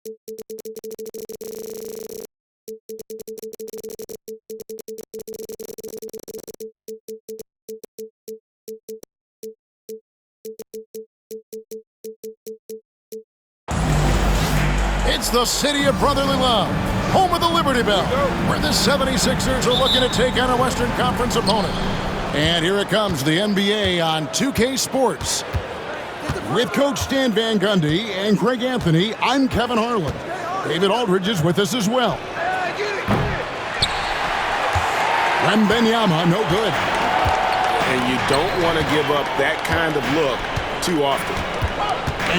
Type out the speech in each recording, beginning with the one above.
It's the city of brotherly love, home of the Liberty Bell, where the 76ers are looking to take on a Western Conference opponent. And here it comes, the NBA on 2K Sports. With Coach Stan Van Gundy and Greg Anthony, I'm Kevin Harlan. David Aldridge is with us as well. Wembanyama, no good. And you don't want to give up that kind of look too often.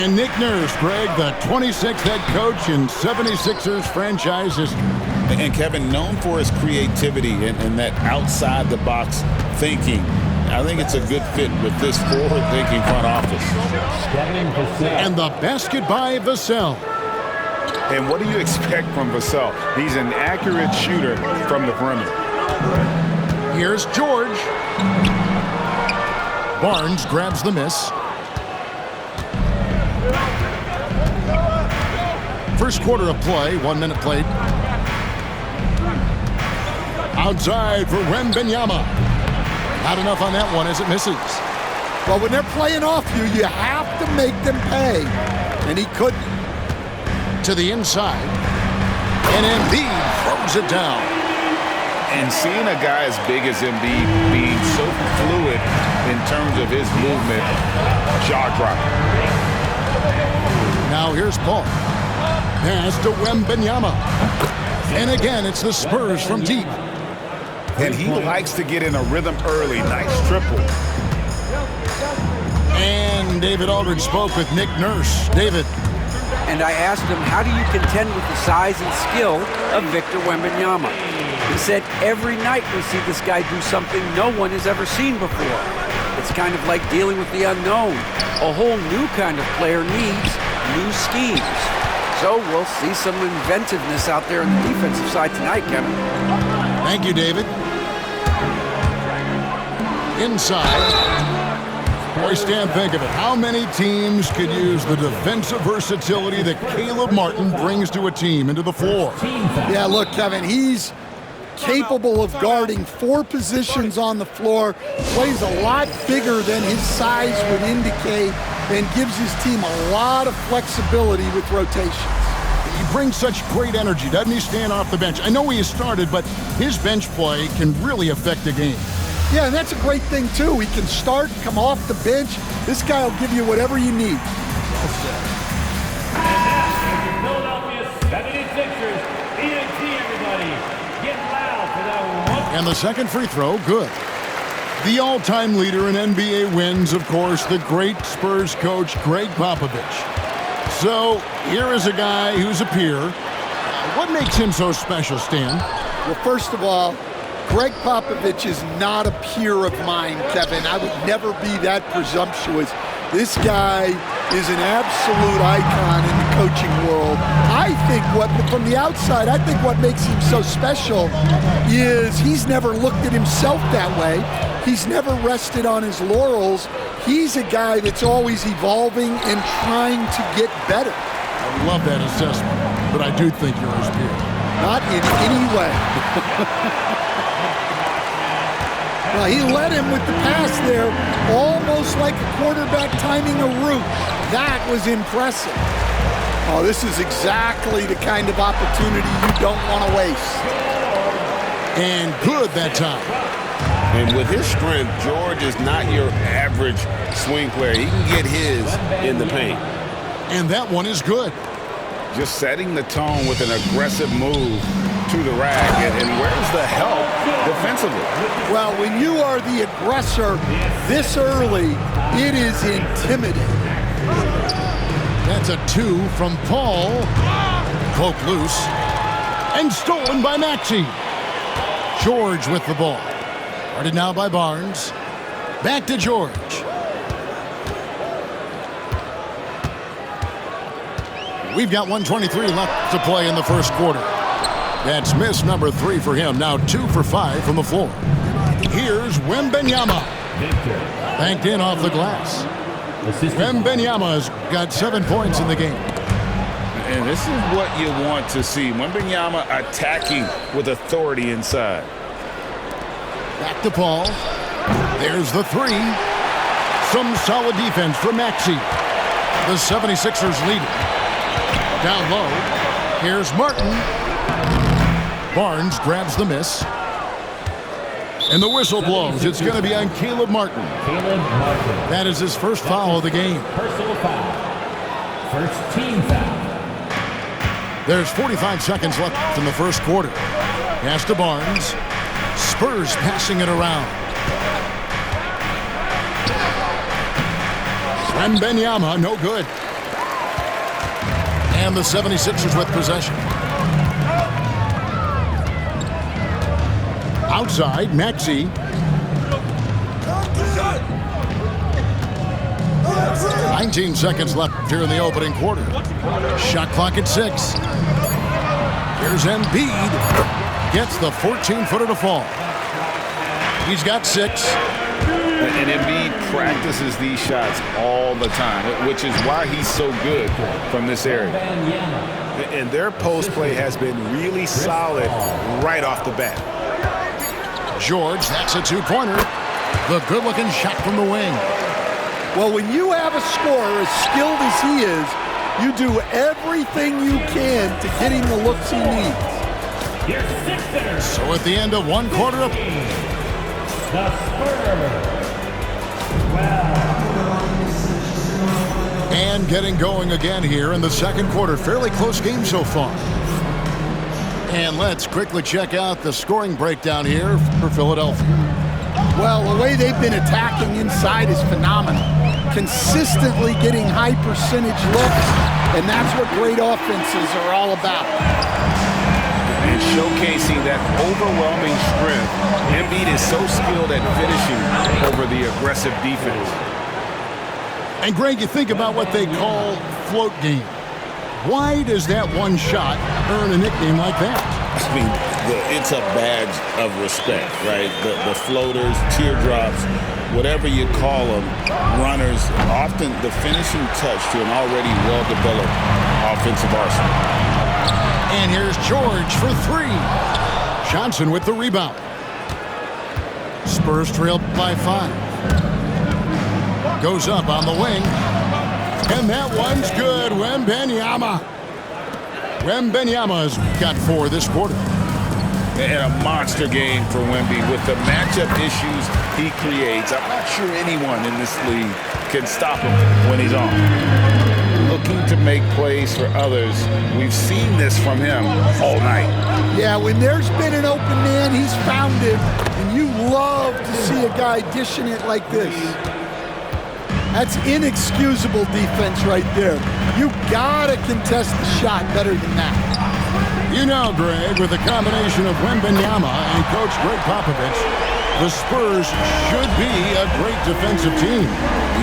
And Nick Nurse, Greg, the 26th head coach in 76ers franchise history. And Kevin, known for his creativity and that outside-the-box thinking. I think it's a good fit with this forward-thinking front office. And the basket by Vassell. And what do you expect from Vassell? He's an accurate shooter from the perimeter. Here's George. Barnes grabs the miss. First quarter of play, 1 minute played. Outside for Wembanyama. Not enough on that one as it misses. Well, when they're playing off you, you have to make them pay. And he couldn't. To the inside. And Embiid throws it down. And seeing a guy as big as Embiid being so fluid in terms of his movement, jaw-dropping. Now here's Paul. Pass to Wembanyama. And again, it's the Spurs from deep. And he likes to get in a rhythm early. Nice triple. And David Aldridge spoke with Nick Nurse. David. And I asked him, how do you contend with the size and skill of Victor Wembanyama? He said, every night we see this guy do something no one has ever seen before. It's kind of like dealing with the unknown. A whole new kind of player needs new schemes. So we'll see some inventiveness out there on the defensive side tonight, Kevin. Thank you, David. Inside. Boy, Stan, think of it. How many teams could use the defensive versatility that Caleb Martin brings to a team into the floor? Yeah, look, Kevin, he's capable of guarding 4 positions on the floor, plays a lot bigger than his size would indicate, and gives his team a lot of flexibility with rotations. He brings such great energy, doesn't he, stand off the bench? I know he has started, but his bench play can really affect the game. Yeah, and that's a great thing, too. He can start, come off the bench. This guy will give you whatever you need. Philadelphia 76ers, ENT, everybody. Get loud for that one. And the second free throw, good. The all-time leader in NBA wins, of course, the great Spurs coach, Greg Popovich. So here is a guy who's a peer. What makes him so special, Stan? Well, first of all, Greg Popovich is not a peer of mine, Kevin. I would never be that presumptuous. This guy is an absolute icon in the coaching world. I think from the outside, I think what makes him so special is he's never looked at himself that way. He's never rested on his laurels. He's a guy that's always evolving and trying to get better. I love that assessment, but I do think you're his peer. Not in any way. Well, he led him with the pass there, almost like a quarterback timing a route. That was impressive. Oh, this is exactly the kind of opportunity you don't want to waste. And good that time. And with his strength, George is not your average swing player. He can get his in the paint. And that one is good. Just setting the tone with an aggressive move to the rack. And where's the help defensively? Well, when you are the aggressor this early, it is intimidating. That's a 2 from Paul. Poke loose. And stolen by Maxey. George with the ball. Guarded now by Barnes. Back to George. We've got 1:23 left to play in the first quarter. That's miss number 3 for him. Now 2 for 5 from the floor. Here's Wembanyama. Banked in off the glass. Wembanyama's got 7 points in the game. And this is what you want to see. Wembanyama attacking with authority inside. Back to Paul. There's the three. Some solid defense from Maxey. The 76ers lead it. Down low. Here's Martin. Barnes grabs the miss. And the whistle blows. It's going to be on Caleb Martin. Caleb Martin. That is his first foul of the game. Personal foul. First team foul. There's 45 seconds left in the first quarter. Pass to Barnes. Spurs passing it around. Wembanyama, no good. And the 76ers with possession. Outside, Maxey. 19 seconds left here in the opening quarter. Shot clock at 6. Here's Embiid. Gets the 14-footer to fall. He's got 6. And Embiid practices these shots all the time, which is why he's so good from this area. And their post play has been really solid right off the bat. George, that's a two-pointer. The good-looking shot from the wing. Well, when you have a scorer as skilled as he is, you do everything you can to get him the looks he needs. So at the end of one quarter of... The Spurs. And getting going again here in the second quarter. Fairly close game so far. And let's quickly check out the scoring breakdown here for Philadelphia. Well, the way they've been attacking inside is phenomenal. Consistently getting high percentage looks, and that's what great offenses are all about. And showcasing that overwhelming strength. Embiid is so skilled at finishing over the aggressive defense. And Greg, you think about what they call float game. Why does that one shot earn a nickname like that? I mean, it's a badge of respect, right? The floaters, teardrops, whatever you call them, runners, often the finishing touch to an already well-developed offensive arsenal. And here's George for 3. Johnson with the rebound. Spurs trail by 5. Goes up on the wing. And that one's good. Wembanyama. Wembanyama's got 4 this quarter. And a monster game for Wemby with the matchup issues he creates. I'm not sure anyone in this league can stop him when he's on. Looking to make plays for others. We've seen this from him all night. Yeah, when there's been an open man, he's found him. And you love to see a guy dishing it like this. That's inexcusable defense right there. You gotta contest the shot better than that. You know, Greg, with the combination of Wembanyama and Coach Greg Popovich, the Spurs should be a great defensive team.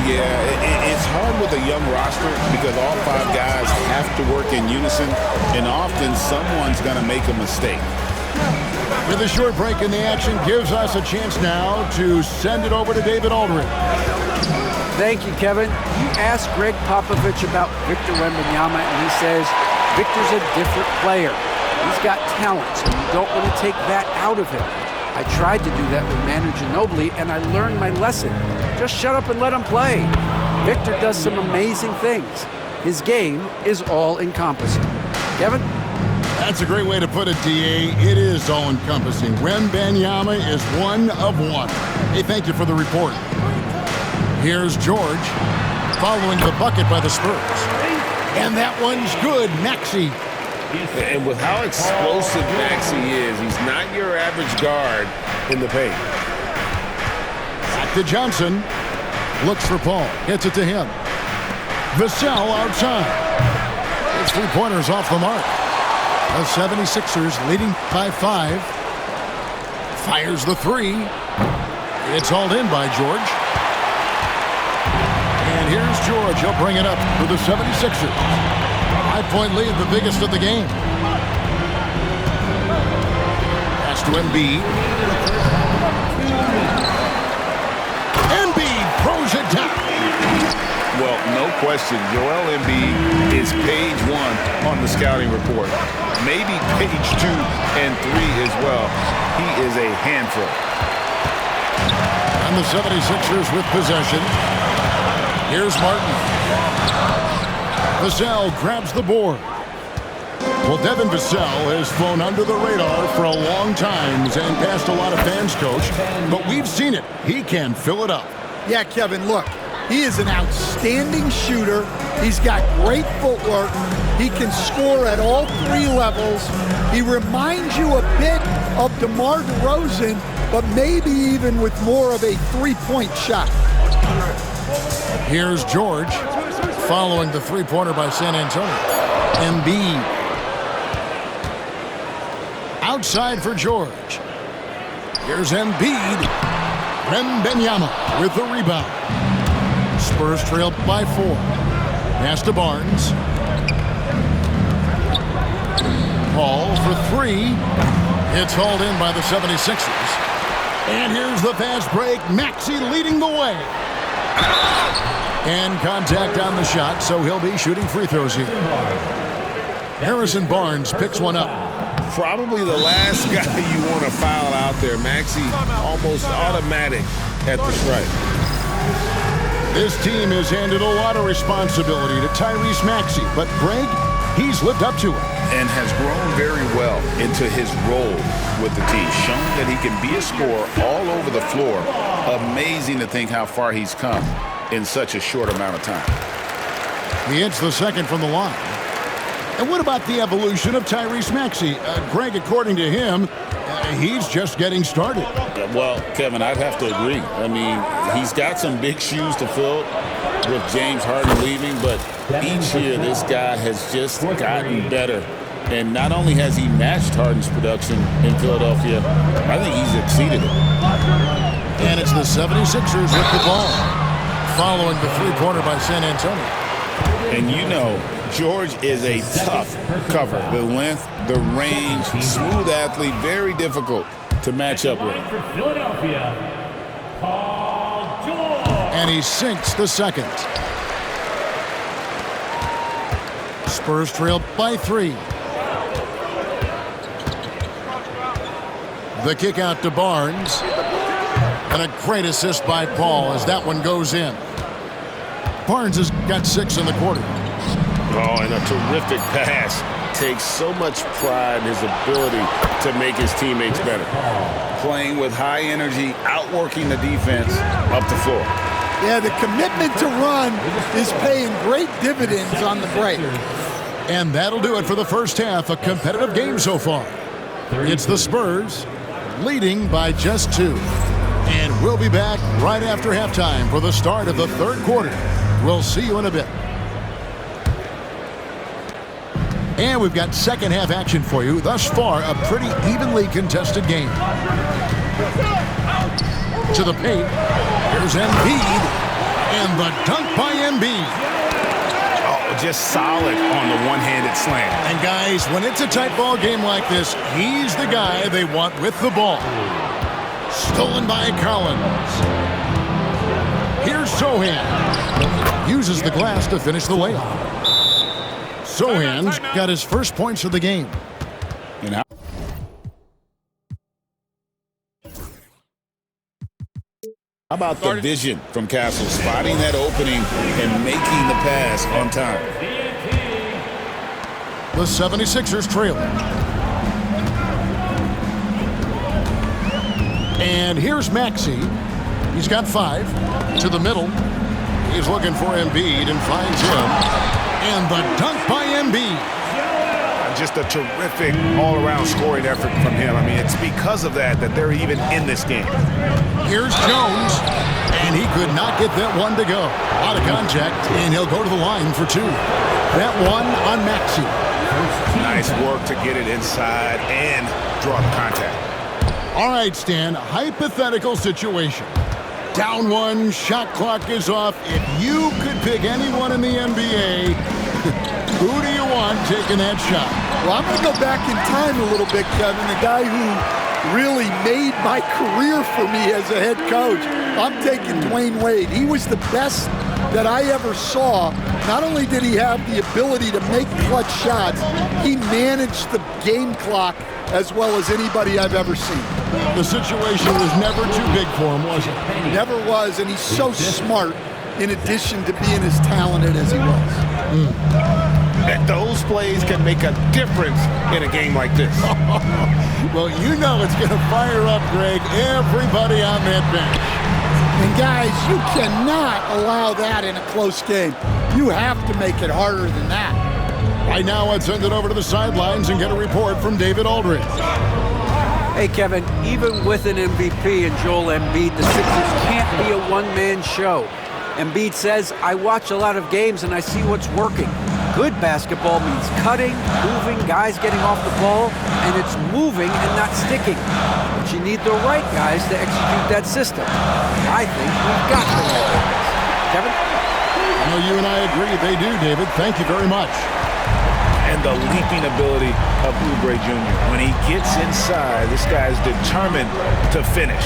Yeah, it's hard with a young roster because all 5 guys have to work in unison, and often someone's going to make a mistake. With a short break in the action, gives us a chance now to send it over to David Aldridge. Thank you, Kevin. You asked Greg Popovich about Victor Wembanyama, and he says Victor's a different player. He's got talent, so you don't want to take that out of him. I tried to do that with Manu Ginobili, and I learned my lesson. Just shut up and let him play. Victor does some amazing things. His game is all-encompassing. Kevin? That's a great way to put it, D.A. It is all-encompassing. Wembanyama is one of one. Hey, thank you for the report. Here's George following the bucket by the Spurs. And that one's good. Maxey. And with how explosive Maxey is, he's not your average guard in the paint. Back to Johnson. Looks for Paul. Hits it to him. Vassell outside. His 3-pointers off the mark. The 76ers leading by 5. Fires the 3. It's hauled in by George. And here's George. He'll bring it up for the 76ers. 5-point lead, the biggest of the game. Pass to Embiid. Embiid throws it down. Well, no question, Joel Embiid is page 1 on the scouting report. Maybe page 2 and 3 as well. He is a handful. And the 76ers with possession. Here's Martin. Vassell grabs the board. Well, Devin Vassell has flown under the radar for a long time and passed a lot of fans, Coach. But we've seen it. He can fill it up. Yeah, Kevin, look. He is an outstanding shooter. He's got great footwork. He can score at all 3 levels. He reminds you a bit of DeMar DeRozan, but maybe even with more of a 3-point shot. Here's George following the 3-pointer by San Antonio. Embiid. Outside for George. Here's Embiid. Wembanyama with the rebound. Spurs trail by 4. Pass to Barnes. Paul for 3. It's hauled in by the 76ers. And here's the fast break. Maxey leading the way. And contact on the shot, so he'll be shooting free throws here. Harrison Barnes picks one up. Probably the last guy you want to foul out there. Maxey almost automatic at the stripe. This team has handed a lot of responsibility to Tyrese Maxey, but Greg, he's lived up to it. And has grown very well into his role with the team. Shown that he can be a scorer all over the floor. Amazing to think how far he's come in such a short amount of time. He hits the second from the line. And what about the evolution of Tyrese Maxey? Greg, according to him, he's just getting started. Well, Kevin, I'd have to agree. I mean, he's got some big shoes to fill with James Harden leaving, but each year this guy has just gotten better. And not only has he matched Harden's production in Philadelphia, I think he's exceeded it. And it's the 76ers with the ball, following the 3-pointer by San Antonio. And you know, George is a tough cover. The length, the range, smooth athlete, very difficult to match up with. And he sinks the second. Spurs trail by 3. The kick out to Barnes. And a great assist by Paul as that one goes in. Barnes has got 6 in the quarter. Oh, and a terrific pass. Takes so much pride in his ability to make his teammates better. Playing with high energy, outworking the defense up the floor. Yeah, the commitment to run is paying great dividends on the break. And that'll do it for the first half. A competitive game so far. It's the Spurs leading by just 2. And we'll be back right after halftime for the start of the 3rd quarter. We'll see you in a bit. And we've got second half action for you. Thus far, a pretty evenly contested game. To the paint. Here's Embiid. And the dunk by Embiid. Oh, just solid on the one-handed slam. And guys, when it's a tight ball game like this, he's the guy they want with the ball. Stolen by Collins. Here's Sohan. Uses the glass to finish the layup. Sohan's got his first points of the game. And how about the vision from Castle, spotting that opening and making the pass on time? The 76ers trail. And here's Maxey. He's got 5 to the middle. He's looking for Embiid and finds him. And the dunk by Embiid. Just a terrific all-around scoring effort from him. I mean, it's because of that they're even in this game. Here's Jones, and he could not get that one to go. Out of contact, and he'll go to the line for 2. That one on Maxey. Nice work to get it inside and draw the contact. All right, Stan, hypothetical situation. Down 1, shot clock is off. If you could pick anyone in the NBA, who do you want taking that shot? Well, I'm going to go back in time a little bit, Kevin. The guy who really made my career for me as a head coach. I'm taking Dwayne Wade. He was the best that I ever saw. Not only did he have the ability to make clutch shots, he managed the game clock as well as anybody I've ever seen. The situation was never too big for him, was it? Never was, and he's so smart in addition to being as talented as he was. And those plays can make a difference in a game like this. Well, you know it's going to fire up, Greg, everybody on that bench. And guys, you cannot allow that in a close game. You have to make it harder than that. Right now, I'd send it over to the sidelines and get a report from David Aldridge. Hey, Kevin, even with an MVP and Joel Embiid, the Sixers can't be a one-man show. Embiid says, I watch a lot of games and I see what's working. Good basketball means cutting, moving, guys getting off the ball, and it's moving and not sticking. But you need the right guys to execute that system. I think we've got the right guys. Kevin? I know you and I agree. They do, David. Thank you very much. And the leaping ability of Oubre Jr. When he gets inside, this guy's determined to finish.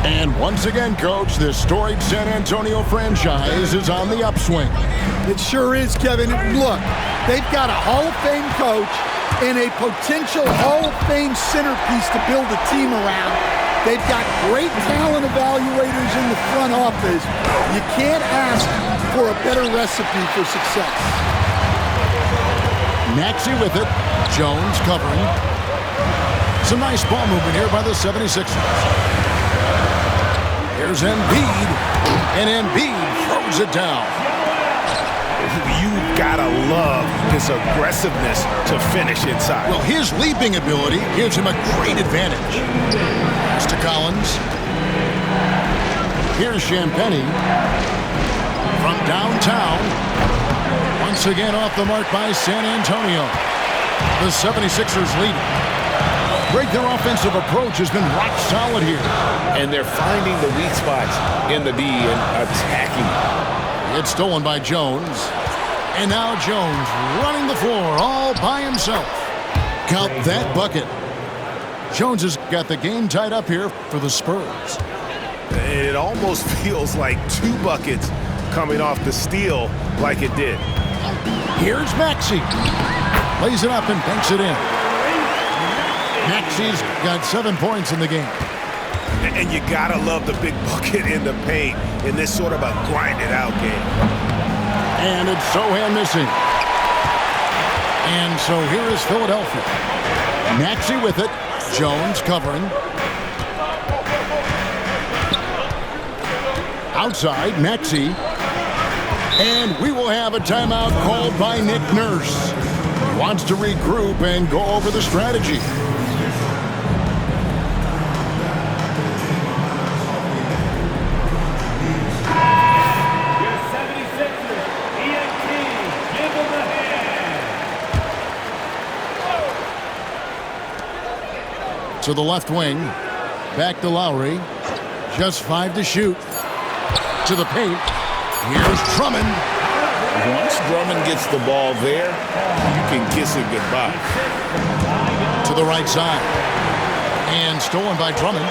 And once again, Coach, this storied San Antonio franchise is on the upswing. It sure is, Kevin. Look, they've got a Hall of Fame coach and a potential Hall of Fame centerpiece to build a team around. They've got great talent evaluators in the front office. You can't ask for a better recipe for success. Maxey with it. Jones covering. Some nice ball movement here by the 76ers. Here's Embiid, and Embiid throws it down. You've got to love his aggressiveness to finish inside. Well, his leaping ability gives him a great advantage. Pass to Collins. Here's Champagnie from downtown. Once again off the mark by San Antonio. The 76ers lead. Greg, their offensive approach has been rock solid here. And they're finding the weak spots in the D and attacking. It's stolen by Jones. And now Jones running the floor all by himself. Count that bucket. Jones has got the game tied up here for the Spurs. It almost feels like 2 buckets coming off the steal like it did. Here's Maxey. Lays it up and banks it in. Maxey's got 7 points in the game. And you gotta love the big bucket in the paint in this sort of a grinded-out game. And it's Sohan missing. And so here is Philadelphia. Maxey with it. Jones covering. Outside, Maxey. And we will have a timeout called by Nick Nurse. He wants to regroup and go over the strategy. To the left wing. Back to Lowry. Just 5 to shoot. To the paint. Here's Drummond. Once Drummond gets the ball there, you can kiss it goodbye. To the right side. And stolen by Drummond.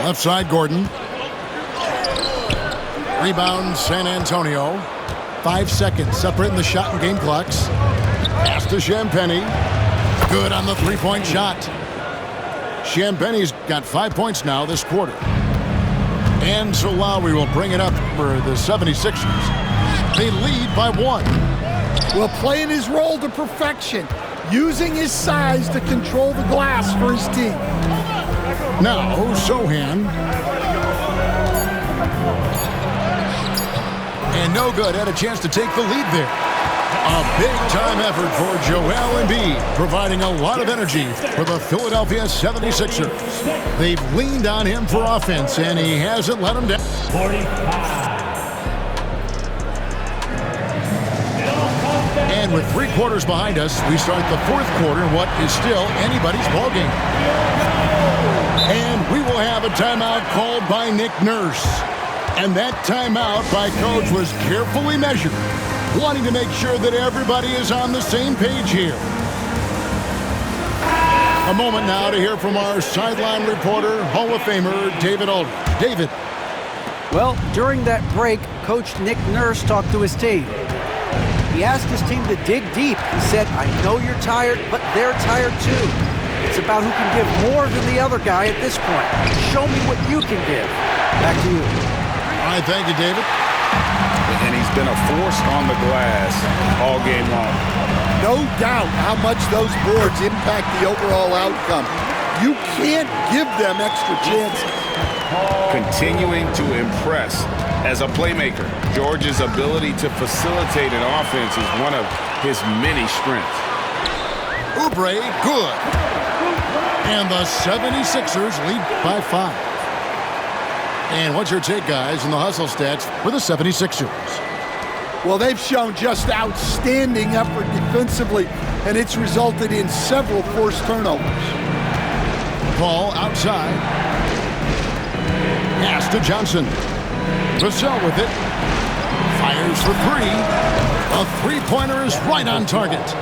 Left side, Gordon. Rebound, San Antonio. 5 seconds separating the shot and game clocks. Pass to Champagnie. Good on the three-point shot. Champagnie's got 5 points now this quarter. And so Lowry will bring it up for the 76ers. They lead by 1. Well, playing his role to perfection, using his size to control the glass for his team. Now, Sohan. And no good, had a chance to take the lead there. A big-time effort for Joel Embiid, providing a lot of energy for the Philadelphia 76ers. They've leaned on him for offense, and he hasn't let them down. 45. And with 3 quarters behind us, we start the 4th quarter in what is still anybody's ballgame. And we will have a timeout called by Nick Nurse. And that timeout by Coach was carefully measured, wanting to make sure that everybody is on the same page here. A moment now to hear from our sideline reporter, Hall of Famer David Aldridge. David. Well, during that break, Coach Nick Nurse talked to his team. He asked his team to dig deep. He said, I know you're tired, but they're tired too. It's about who can give more than the other guy at this point. Show me what you can give. Back to you. All right, thank you, David. And he's been a force on the glass all game long. No doubt how much those boards impact the overall outcome. You can't give them extra chances. Continuing to impress as a playmaker. George's ability to facilitate an offense is one of his many strengths. Oubre, good. And the 76ers lead by 5. And what's your take, guys, in the hustle stats for the 76ers? Well, they've shown just outstanding effort defensively, and it's resulted in several forced turnovers. Ball outside. Pass to Johnson. Vassell with it. Fires for 3. A three-pointer is right on target.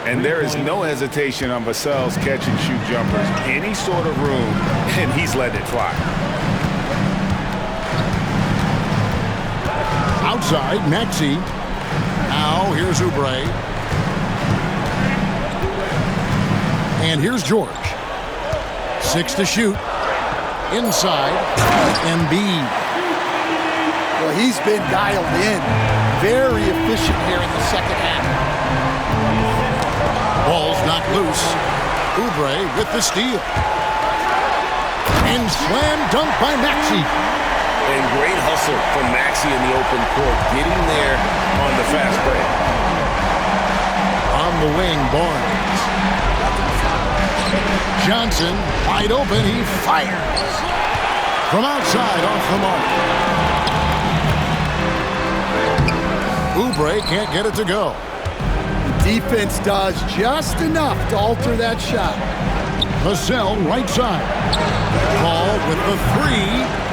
And there is no hesitation on Vassell's catch-and-shoot jumpers. Any sort of room, and he's letting it fly. Outside, Maxey. Now, here's Oubre. And here's George. 6 to shoot. Inside, Embiid. Well, he's been dialed in. Very efficient here in the second half. Ball's knocked loose. Oubre with the steal. And slam dunk by Maxey. And great hustle from Maxey in the open court, getting there on the fast break. On the wing, Barnes. Johnson, wide open, he fires. From outside, off the mark. Oubre can't get it to go. The defense does just enough to alter that shot. Vassell, right side. Ball with the 3.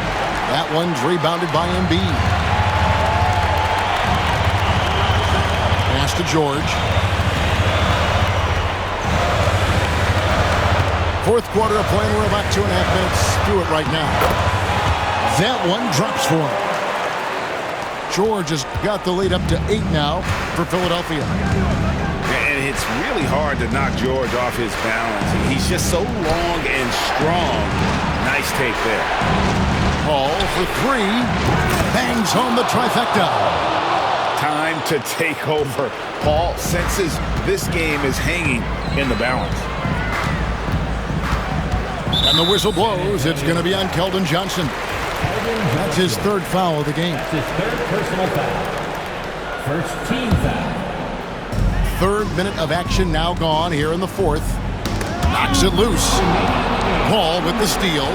That one's rebounded by Embiid. Pass to George. Fourth quarter of play. We're about 2.5 minutes through it right now. That one drops for him. George has got the lead up to 8 now for Philadelphia. And it's really hard to knock George off his balance. He's just so long and strong. Nice take there. Paul for 3. Bangs home the trifecta. Time to take over. Paul senses this game is hanging in the balance. And the whistle blows. It's going to be on Keldon Johnson. That's his 3rd foul of the game. That's his 3rd personal foul. First team foul. 3rd minute of action now gone here in the 4th. Knocks it loose. Paul with the steal.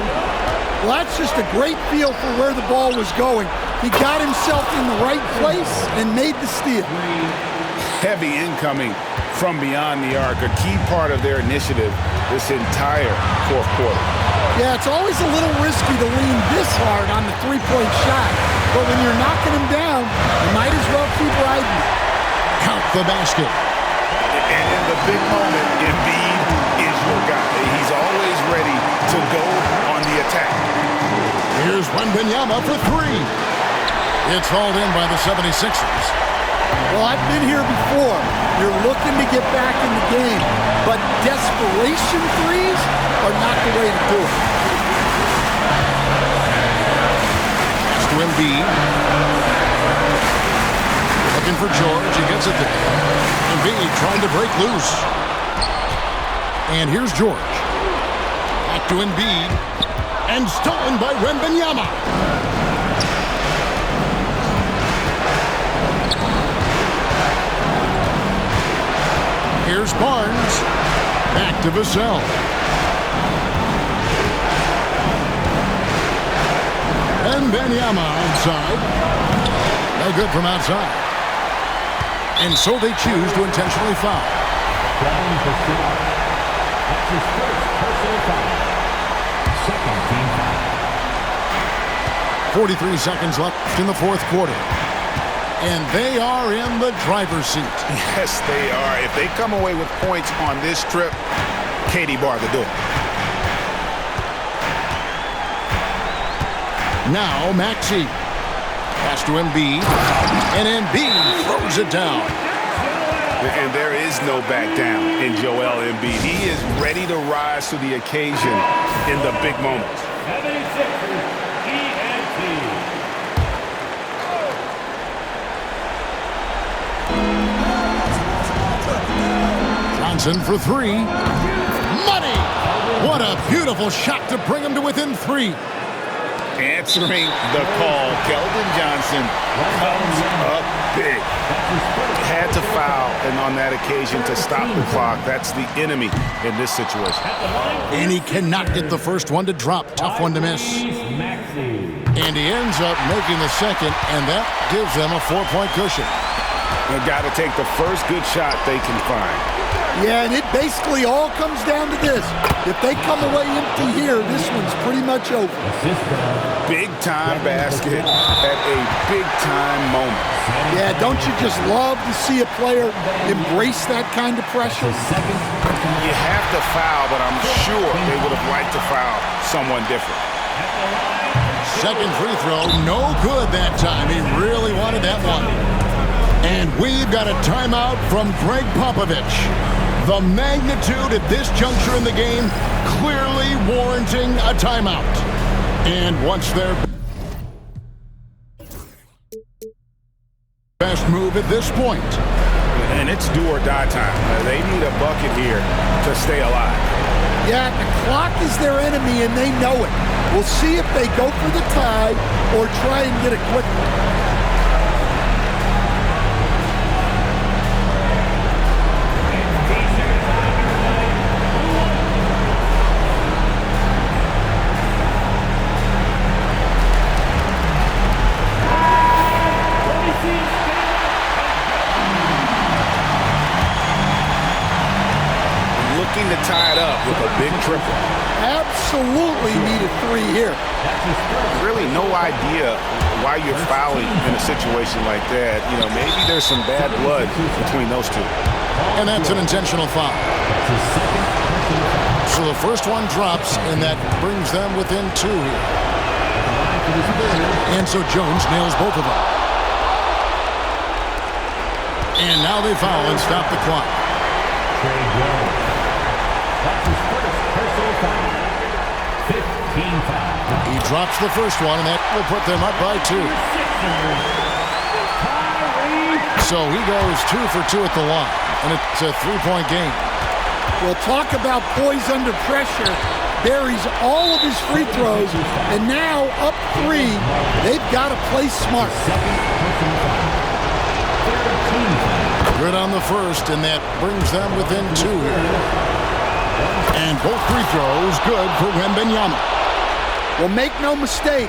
Well, that's just a great feel for where the ball was going. He got himself in the right place and made the steal. Heavy incoming from beyond the arc, a key part of their initiative this entire 4th quarter. Yeah, it's always a little risky to lean this hard on the three-point shot. But when you're knocking him down, you might as well keep riding. Count the basket. And in the big moment, Embiid is your guy. He's always ready to go on the attack. Here's Wembanyama for 3. It's hauled in by the 76ers. Well, I've been here before. You're looking to get back in the game, but desperation threes are not the way to do it. Pass to Embiid. Looking for George. He gets it there. Embiid trying to break loose. And here's George. Back to Embiid. And stolen by Wembanyama. Here's Barnes. Back to Vassell. And Wembanyama outside. No good from outside. And so they choose to intentionally foul. That's his 1st personal foul. 2nd team foul. 43 seconds left in the 4th quarter. And they are in the driver's seat. Yes, they are. If they come away with points on this trip, Katie bar the door. Now Maxey. Pass to Embiid. And Embiid throws it down. And there is no back down in Joel Embiid. He is ready to rise to the occasion in the big moments. 76ers, ENT. Johnson for three. Money! What a beautiful shot to bring him to within three. Answering the call, Keldon Johnson comes up big. Had to foul, and on that occasion to stop the clock. That's the enemy in this situation. And he cannot get the first one to drop. Tough one to miss. And he ends up making the second, and that gives them a 4-point cushion. They've got to take the first good shot they can find. Yeah, and it basically all comes down to this. If they come away empty here, this one's pretty much over. Big-time basket at a big-time moment. Yeah, don't you just love to see a player embrace that kind of pressure? You have to foul, but I'm sure they would have liked to foul someone different. Second free throw, no good that time. He really wanted that one. And we've got a timeout from Greg Popovich. The magnitude at this juncture in the game clearly warranting a timeout. And once they're best move at this point. And it's do or die time. They need a bucket here to stay alive. Yeah, the clock is their enemy and they know it. We'll see if they go for the tie or try and get it quickly. To tie it up with a big triple. Absolutely need a three here. Really no idea why you're fouling in a situation like that. You know, maybe there's some bad blood between those two. And that's an intentional foul. So the first one drops, and that brings them within two here. And so Jones nails both of them. And now they foul and stop the clock. That's his first personal foul. 15 foul. He drops the first one, and that will put them up by 2. So he goes 2 for 2 at the line, and it's a 3-point game. We'll talk about poise under pressure. Buries all of his free throws, and now up 3. They've got to play smart. Good on the first, and that brings them within 2 here. And both free throws good for Wembanyama. Well, make no mistake,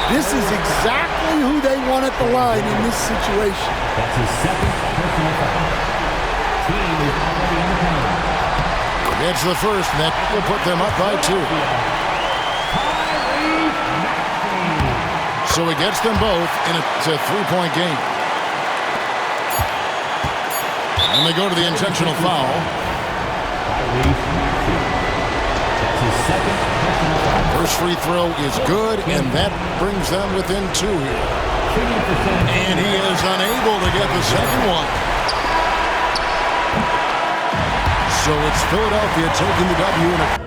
this is exactly who they want at the line in this situation. That's his second personal foul. Team is already in the penalty. It's the first, and that will put them up by 2. So he gets them both, and it's a 3-point game. And they go to the intentional foul. First free throw is good, and that brings them within 2 here. And he is unable to get the second one. So it's Philadelphia taking the W in a